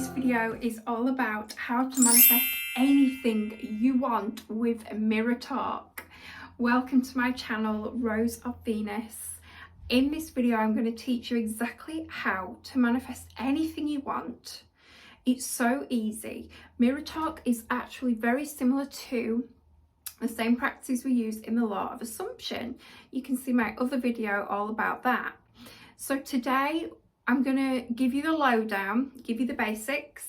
This video is all about how to manifest anything you want with mirror talk. Welcome to my channel, Rose of Venus. In this video, I'm going to teach you exactly how to manifest anything you want. It's so easy. Mirror talk is actually very similar to the same practices we use in the law of assumption. You can see my other video all about that. So today, I'm going to give you the lowdown, give you the basics,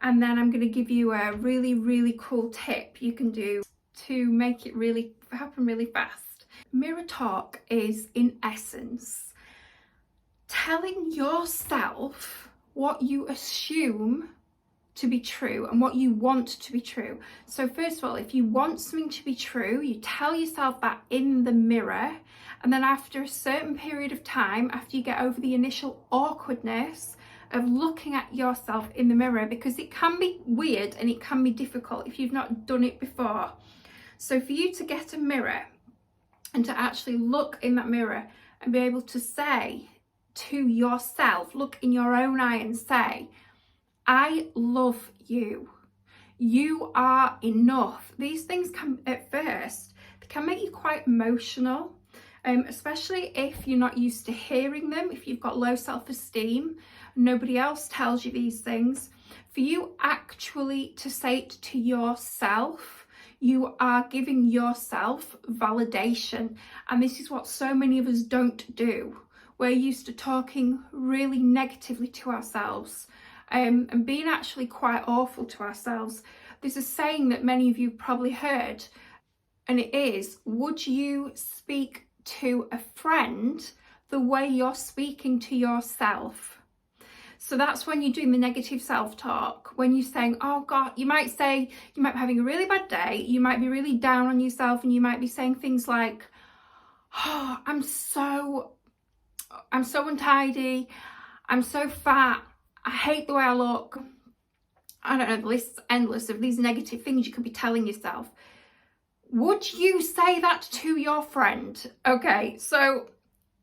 and then I'm going to give you a really cool tip you can do to make it really happen really fast. Mirror talk is, in essence, telling yourself what you assume to be true and what you want to be true. So first of all, if you want something to be true, you tell yourself that in the mirror, and then after a certain period of time, after you get over the initial awkwardness of looking at yourself in the mirror, because it can be weird and it can be difficult if you've not done it before. So for you to get a mirror and to actually look in that mirror and be able to say to yourself, look in your own eye and say, I love you. You are enough. These things can, at first, they can make you quite emotional, especially if you're not used to hearing them, if you've got low self-esteem, nobody else tells you these things. For you actually to say it to yourself, you are giving yourself validation. And this is what so many of us don't do. We're used to talking really negatively to ourselves. And being actually quite awful to ourselves. There's a saying that many of you probably heard, and it is, would you speak to a friend the way you're speaking to yourself? So that's when you're doing the negative self-talk, when you're saying, oh God, you might be having a really bad day, you might be really down on yourself, and you might be saying things like, oh, I'm so untidy, I'm so fat, I hate the way I look. I don't know, the list's endless of these negative things you could be telling yourself. Would you say that to your friend? Okay, so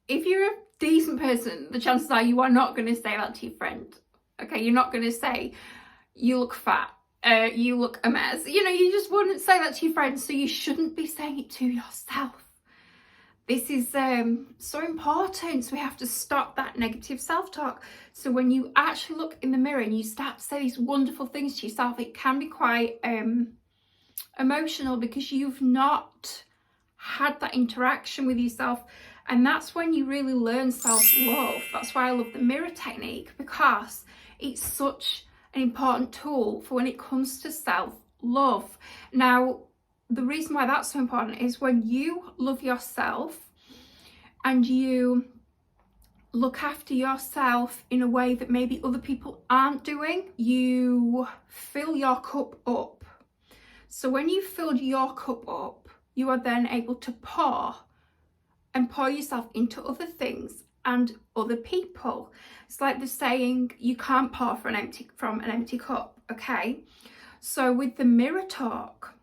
if you're a decent person, the chances are you are not going to say that to your friend. Okay, you're not going to say, you look fat, you look a mess. You know, you just wouldn't say that to your friend, so you shouldn't be saying it to yourself. This is so important. So we have to stop that negative self-talk. So when you actually look in the mirror and you start to say these wonderful things to yourself, it can be quite emotional because you've not had that interaction with yourself. And that's when you really learn self-love. That's why I love the mirror technique, because it's such an important tool for when it comes to self-love. Now, the reason why that's so important is when you love yourself and you look after yourself in a way that maybe other people aren't doing, you fill your cup up. So when you filled your cup up, you are then able to pour yourself into other things and other people. It's like the saying, you can't pour from an empty cup, okay? So with the mirror talk,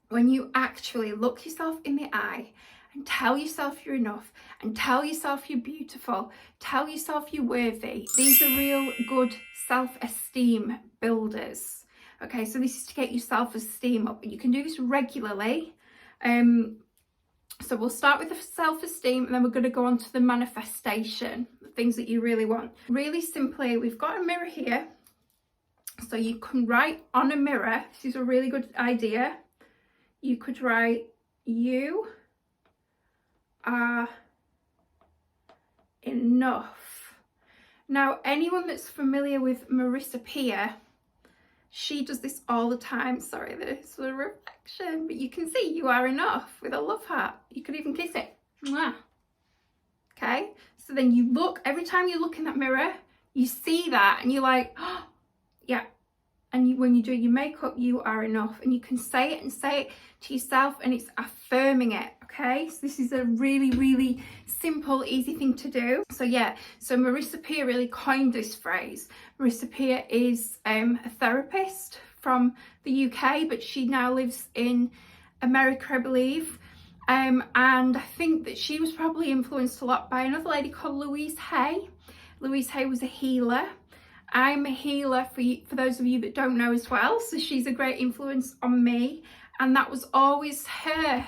when you actually look yourself in the eye and tell yourself you're enough, and tell yourself you're beautiful, tell yourself you're worthy, these are real good self-esteem builders. Okay, so this is to get your self-esteem up. You can do this regularly. So we'll start with the self-esteem, and then we're going to go on to the manifestation, the things that you really want. Really simply, we've got a mirror here. So you can write on a mirror. This is a really good idea. You could write, you are enough. Now, anyone that's familiar with Marissa Peer, she does this all the time. Sorry, there's a reflection, but you can see you are enough with a love heart. You could even kiss it. Mwah. Okay, so then you look, every time you look in that mirror, you see that and you're like, oh, yeah. And when you do your makeup, you are enough. And you can say it and say it to yourself, and it's affirming it, okay? So this is a really simple, easy thing to do. So yeah, so Marissa Peer really coined this phrase. Marissa Peer is a therapist from the UK, but she now lives in America, I believe. And I think that she was probably influenced a lot by another lady called Louise Hay. Louise Hay was a healer. I'm a healer for those of you that don't know as well. So she's a great influence on me. And that was always her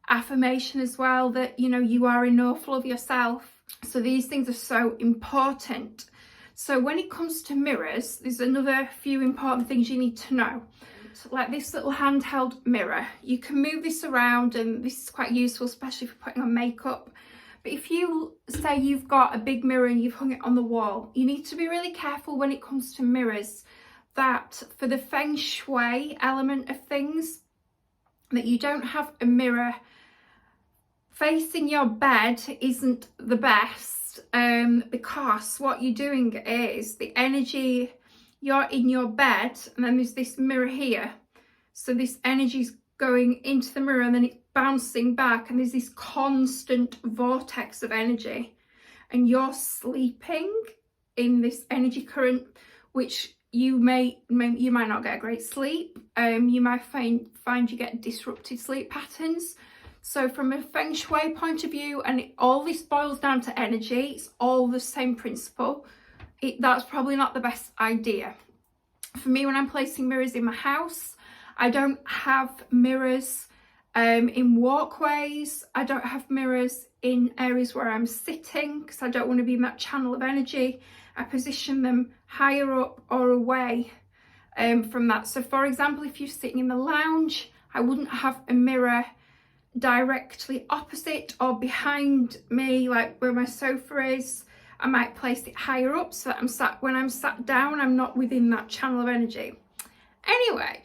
affirmation as well, that, you know, you are enough, love yourself. So these things are so important. So when it comes to mirrors, there's another few important things you need to know. Like this little handheld mirror, you can move this around, and this is quite useful, especially if you're putting on makeup. But if you say you've got a big mirror and you've hung it on the wall, you need to be really careful when it comes to mirrors, that for the feng shui element of things, that you don't have a mirror facing your bed isn't the best, because what you're doing is the energy, you're in your bed and then there's this mirror here. So this energy's going into the mirror and then it's bouncing back, and there's this constant vortex of energy, and you're sleeping in this energy current, which you might not get a great sleep. You might find you get disrupted sleep patterns. So from a feng shui point of view, and all this boils down to energy, it's all the same principle, that's probably not the best idea. For me, when I'm placing mirrors in my house, I don't have mirrors in walkways. I don't have mirrors in areas where I'm sitting, because I don't want to be in that channel of energy. I position them higher up or away from that. So for example, if you're sitting in the lounge, I wouldn't have a mirror directly opposite or behind me, like where my sofa is. I might place it higher up so that when I'm sat down, I'm not within that channel of energy. Anyway,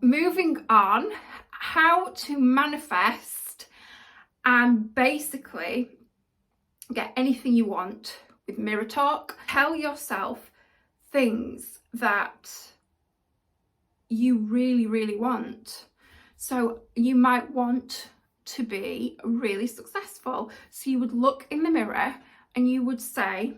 moving on, how to manifest and basically get anything you want with mirror talk. Tell yourself things that you really, really want. So you might want to be really successful. So you would look in the mirror and you would say,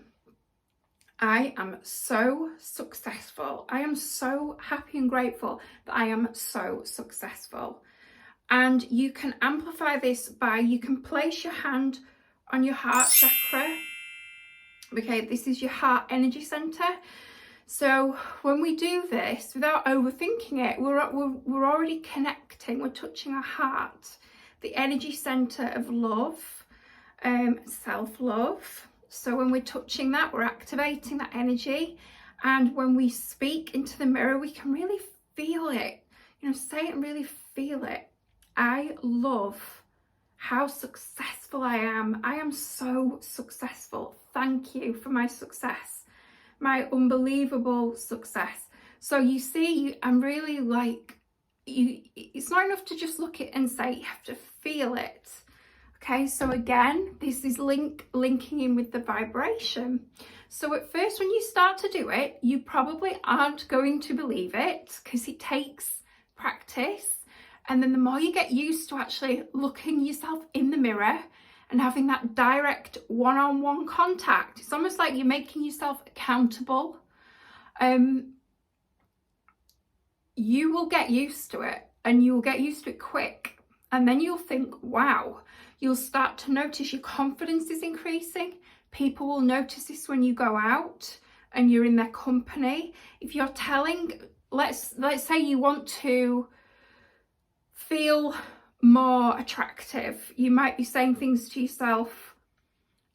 I am so successful. I am so happy and grateful that I am so successful. And you can amplify this by, you can place your hand on your heart chakra. Okay, this is your heart energy center. So when we do this, without overthinking it, we're already connecting, we're touching our heart, the energy center of love, self-love. So when we're touching that, we're activating that energy. And when we speak into the mirror, we can really feel it. You know, say it and really feel it. I love how successful I am. I am so successful. Thank you for my success, my unbelievable success. So you see, I'm really like, it's not enough to just look at it and say, you have to feel it. Okay, so again, this is linking in with the vibration. So at first, when you start to do it, you probably aren't going to believe it, because it takes practice. And then the more you get used to actually looking yourself in the mirror and having that direct one-on-one contact, it's almost like you're making yourself accountable. You will get used to it, and you will get used to it quick. And then you'll think, wow. You'll start to notice your confidence is increasing. People will notice this when you go out and you're in their company. If you're telling, let's say you want to feel more attractive, you might be saying things to yourself,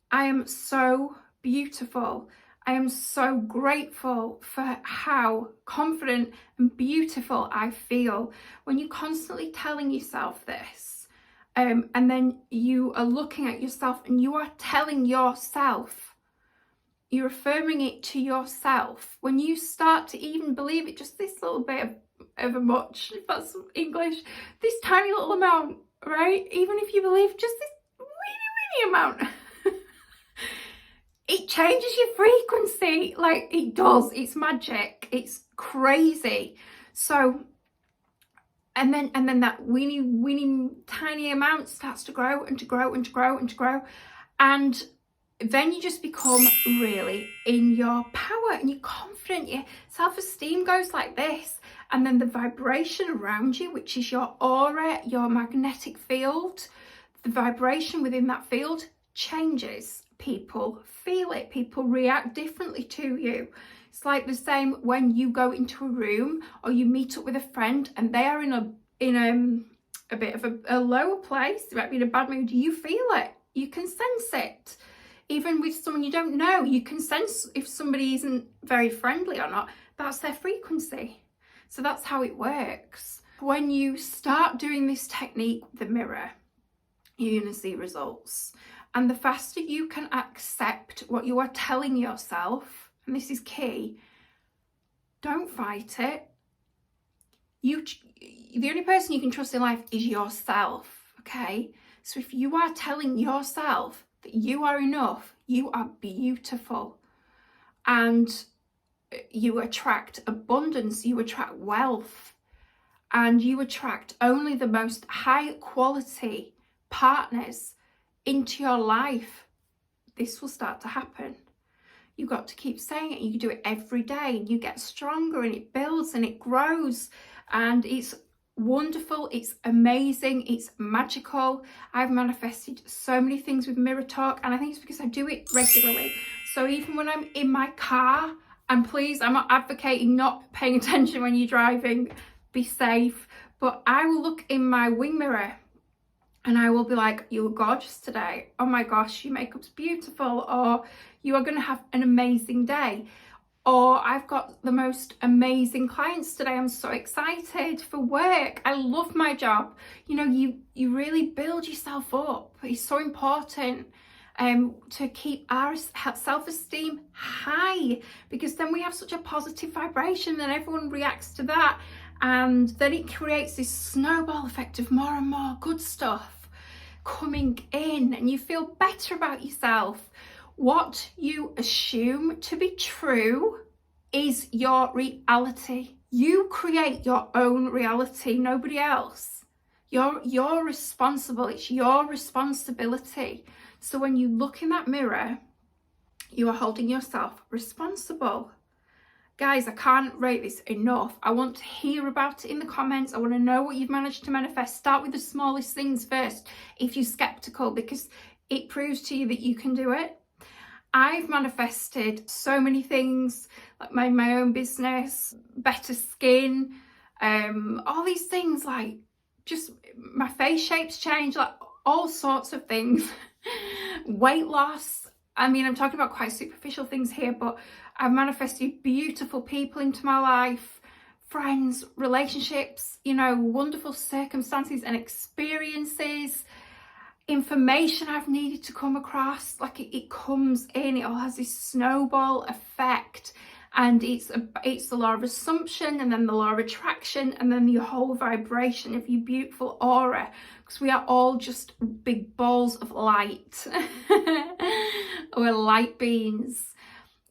I am so beautiful. I am so grateful for how confident and beautiful I feel. When you're constantly telling yourself this, and then you are looking at yourself and you are telling yourself, you're affirming it to yourself. When you start to even believe it, just this little bit of a much, if that's English, this tiny little amount, right? Even if you believe just this weeny amount, it changes your frequency. Like, it does. It's magic. It's crazy. So, and then that weeny tiny amount starts to grow and to grow and to grow and to grow. And then you just become really in your power and you're confident. Your self-esteem goes like this. And then the vibration around you, which is your aura, your magnetic field, the vibration within that field changes. People feel it. People react differently to you. It's like the same when you go into a room or you meet up with a friend and they are in a bit of a lower place, they might be in a bad mood. You feel it, you can sense it. Even with someone you don't know, you can sense if somebody isn't very friendly or not. That's their frequency. So that's how it works. When you start doing this technique with the mirror, you're going to see results. And the faster you can accept what you are telling yourself, and this is key, don't fight it. The only person you can trust in life is yourself, okay? So if you are telling yourself that you are enough, you are beautiful, and you attract abundance, you attract wealth, and you attract only the most high quality partners into your life, this will start to happen. You've got to keep saying it. You do it every day and you get stronger and it builds and it grows, and it's wonderful, it's amazing, it's magical. I've manifested so many things with mirror talk, and I think it's because I do it regularly. So even when I'm in my car, and please, I'm not advocating not paying attention when you're driving, be safe, but I will look in my wing mirror and I will be like, you were gorgeous today. Oh my gosh, your makeup's beautiful. Or you are going to have an amazing day. Or I've got the most amazing clients today. I'm so excited for work. I love my job. You know, you really build yourself up. It's so important to keep our self-esteem high, because then we have such a positive vibration and everyone reacts to that. And then it creates this snowball effect of more and more good stuff coming in, and you feel better about yourself. What you assume to be true is your reality. You create your own reality, nobody else. You're responsible. It's your responsibility. So when you look in that mirror, you are holding yourself responsible. Guys, I can't rate this enough. I want to hear about it in the comments. I want to know what you've managed to manifest. Start with the smallest things first if you're skeptical, because it proves to you that you can do it. I've manifested so many things, like my own business, better skin, all these things, like just my face shape's changed, like all sorts of things. Weight loss. I mean, I'm talking about quite superficial things here, but I've manifested beautiful people into my life, friends, relationships, you know, wonderful circumstances and experiences, information I've needed to come across. Like it comes in, it all has this snowball effect, and it's the law of assumption, and then the law of attraction, and then the whole vibration of your beautiful aura, because we are all just big balls of light. We're light beings.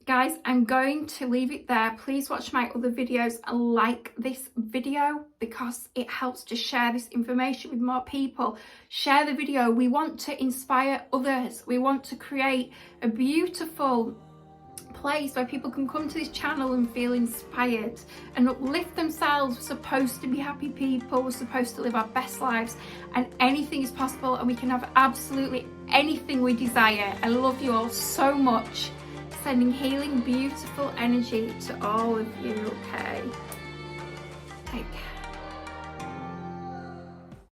Guys, I'm going to leave it there. Please watch my other videos and like this video, because it helps to share this information with more people. Share the video. We want to inspire others. We want to create a beautiful place where people can come to this channel and feel inspired and uplift themselves. We're supposed to be happy people. We're supposed to live our best lives, and anything is possible, and we can have absolutely anything we desire. I love you all so much. Sending healing, beautiful energy to all of you, okay? Take care.